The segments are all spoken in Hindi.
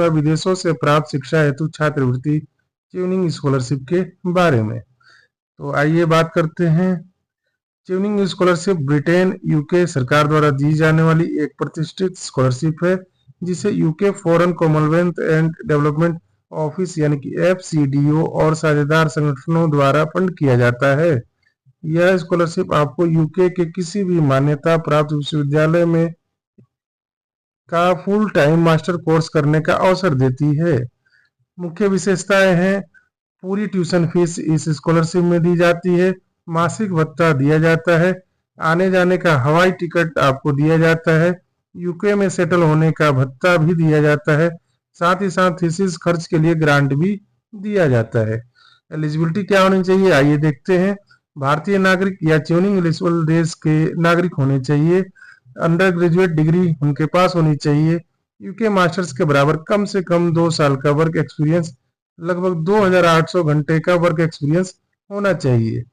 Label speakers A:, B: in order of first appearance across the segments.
A: विदेशों से प्राप्त शिक्षा हेतु छात्रवृत्ति ट्यूनिंग स्कॉलरशिप के बारे में। तो आइए बात करते हैं। ट्यूनिंग स्कॉलरशिप ब्रिटेन यूके सरकार द्वारा दी जाने वाली एक प्रतिष्ठित स्कॉलरशिप है, जिसे UK foreign Commonwealth and development office यानी कि FCDO और साझेदार संगठनों द्वारा फंड किया जाता है। यह स्कॉलरशिप आपको यूके के किसी भी मान्यता प्राप्त विश्वविद्यालय में का फुल टाइम मास्टर कोर्स करने का अवसर देती है। मुख्य विशेषताएं हैं: पूरी ट्यूशन फीस इस स्कॉलरशिप में दी जाती है, मासिक भत्ता दिया जाता है, आने जाने का हवाई टिकट आपको दिया जाता है, यूके में सेटल होने का भत्ता भी दिया जाता है, साथ ही साथ थीसिस खर्च के लिए ग्रांट भी दिया जाता है। एलिजिबिलिटी क्या होनी चाहिए, आइए देखते हैं। भारतीय नागरिक या ट्यूनिंग एलिजिबल देश के नागरिक होने चाहिए। अंडर ग्रेजुएट डिग्री उनके पास होनी चाहिए। यूके मास्टर्स के बराबर कम से कम 2 साल का वर्क एक्सपीरियंस, लगभग 2800 घंटे का वर्क एक्सपीरियंस होना चाहिए।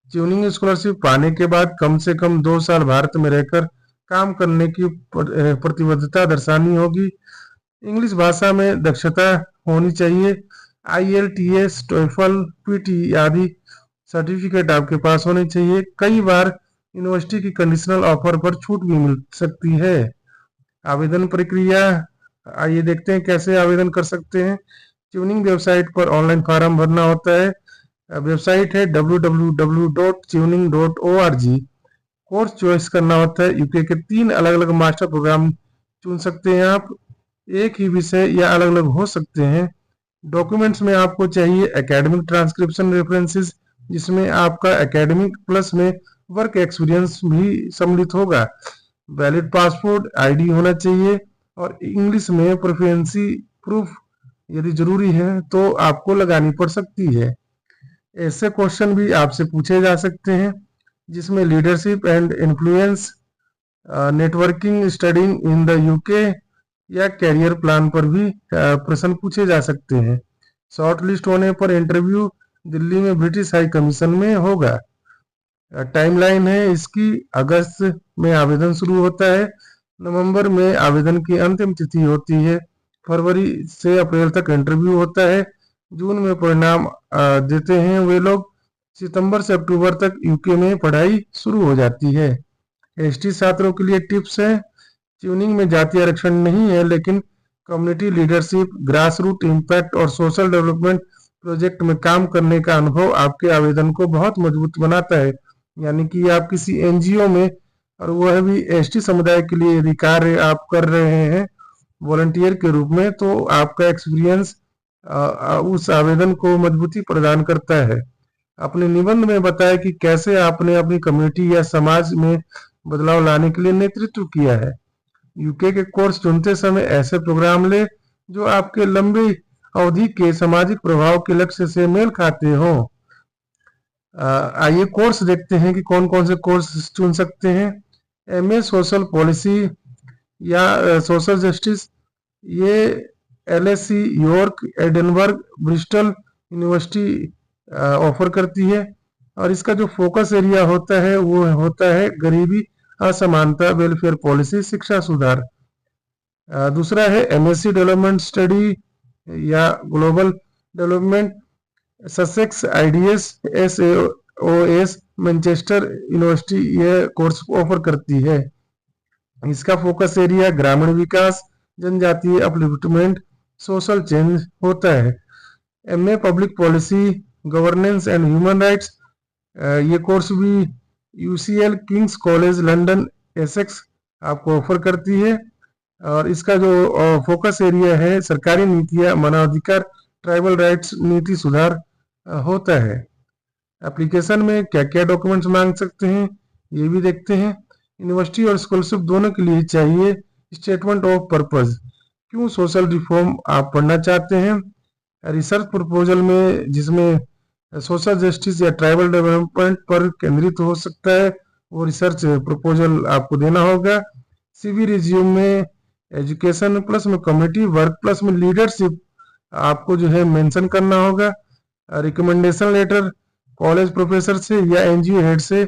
A: ट्यूनिंग स्कॉलरशिप पाने के बाद कम से कम 2 साल भारत में रहकर काम करने की प्रतिबद्धता दर्शानी होगी। इंग्लिश भाषा में दक्षता होनी चाहिए। IELTS, TOEFL, PT आदि सर्टिफिकेट आपके पास होने चाहिए। कई बार यूनिवर्सिटी की कंडीशनल ऑफर पर छूट भी मिल सकती है। आवेदन प्रक्रिया, आइए देखते हैं कैसे आवेदन कर सकते हैं। ट्यूनिंग वेबसाइट पर ऑनलाइन फॉर्म भरना होता है। वेबसाइट है www.tuning.org। कोर्स चॉइस करना होता है। यूके के 3 अलग अलग मास्टर प्रोग्राम चुन सकते हैं आप। एक ही विषय या अलग अलग हो सकते हैं। डॉक्यूमेंट्स में आपको चाहिए एकेडमिक ट्रांसक्रिप्शन रेफरेंसेस, जिसमें आपका एकेडमिक प्लस में वर्क एक्सपीरियंस भी सम्मिलित होगा। वैलिड पासपोर्ट ID होना चाहिए और इंग्लिश में प्रोफिशिएंसी प्रूफ यदि जरूरी है तो आपको लगानी पड़ सकती है। ऐसे क्वेश्चन भी आपसे पूछे जा सकते हैं, जिसमें leadership and influence, networking, studying in the UK या कैरियर प्लान पर भी प्रश्न पूछे जा सकते हैं। शॉर्ट लिस्ट होने पर इंटरव्यू दिल्ली में ब्रिटिश हाई कमीशन में होगा। टाइमलाइन है इसकी: अगस्त में आवेदन शुरू होता है, नवंबर में आवेदन की अंतिम तिथि होती है, फरवरी से अप्रैल तक इंटरव्यू होता है, जून में परिणाम देते हैं वे लोग, सितंबर से अक्टूबर तक यूके में पढ़ाई शुरू हो जाती है। ST छात्रों के लिए टिप्स है: ट्यूनिंग में जातीय आरक्षण नहीं है, लेकिन community leadership, grass root impact और सोशल डेवलपमेंट प्रोजेक्ट में काम करने का अनुभव आपके आवेदन को बहुत मजबूत बनाता है। यानी कि आप किसी NGO में, और वह भी ST समुदाय के लिए यदि कार्य आप कर रहे हैं वॉलंटियर के रूप में, तो आपका एक्सपीरियंस उस आवेदन को मजबूती प्रदान करता है। अपने निबंध में बताएं कि कैसे आपने अपनी कम्युनिटी या समाज में बदलाव लाने के लिए नेतृत्व किया है। यूके के कोर्स चुनते समय ऐसे प्रोग्राम ले जो आपके लंबी अवधि के सामाजिक प्रभाव के लक्ष्य से मेल खाते हो। आइए कोर्स देखते हैं कि कौन कौन से कोर्स चुन सकते हैं। MA सोशल पॉलिसी या सोशल जस्टिस, ये LSE, York, Edinburgh, Bristol university offer करती है, और इसका जो फोकस एरिया होता है वो होता है गरीबी, असमानता, वेलफेयर पॉलिसी, शिक्षा सुधार। दूसरा है MSc डेवलपमेंट स्टडी या global development, Sussex IDS, SAOS, Manchester university यह कोर्स ऑफर करती है। इसका फोकस एरिया ग्रामीण विकास, जनजातीय अपलिफ्टमेंट, सोशल चेंज होता है। MA public policy, governance and human rights, ये कोर्स भी UCL, Kings college London, Essex आपको ऑफर करती है, और इसका जो फोकस एरिया है सरकारी नीतियां, मानवाधिकार, ट्राइबल राइट्स, नीति सुधार होता है। एप्लीकेशन में क्या क्या डॉक्यूमेंट्स मांग सकते हैं ये भी देखते हैं। यूनिवर्सिटी और स्कॉलरशिप दोनों के लिए चाहिए स्टेटमेंट ऑफ पर्पस, क्यों सोशल रिफॉर्म आप पढ़ना चाहते हैं। रिसर्च प्रपोजल में, जिसमें सोशल जस्टिस या ट्राइबल डेवलपमेंट पर केंद्रित हो सकता है, वो रिसर्च प्रपोजल आपको देना होगा। CV रिज्यूम में एजुकेशन प्लस में कम्युनिटी वर्क प्लस में लीडरशिप आपको जो है मेंशन करना होगा। रिकमेंडेशन लेटर कॉलेज प्रोफेसर से या NGO हेड से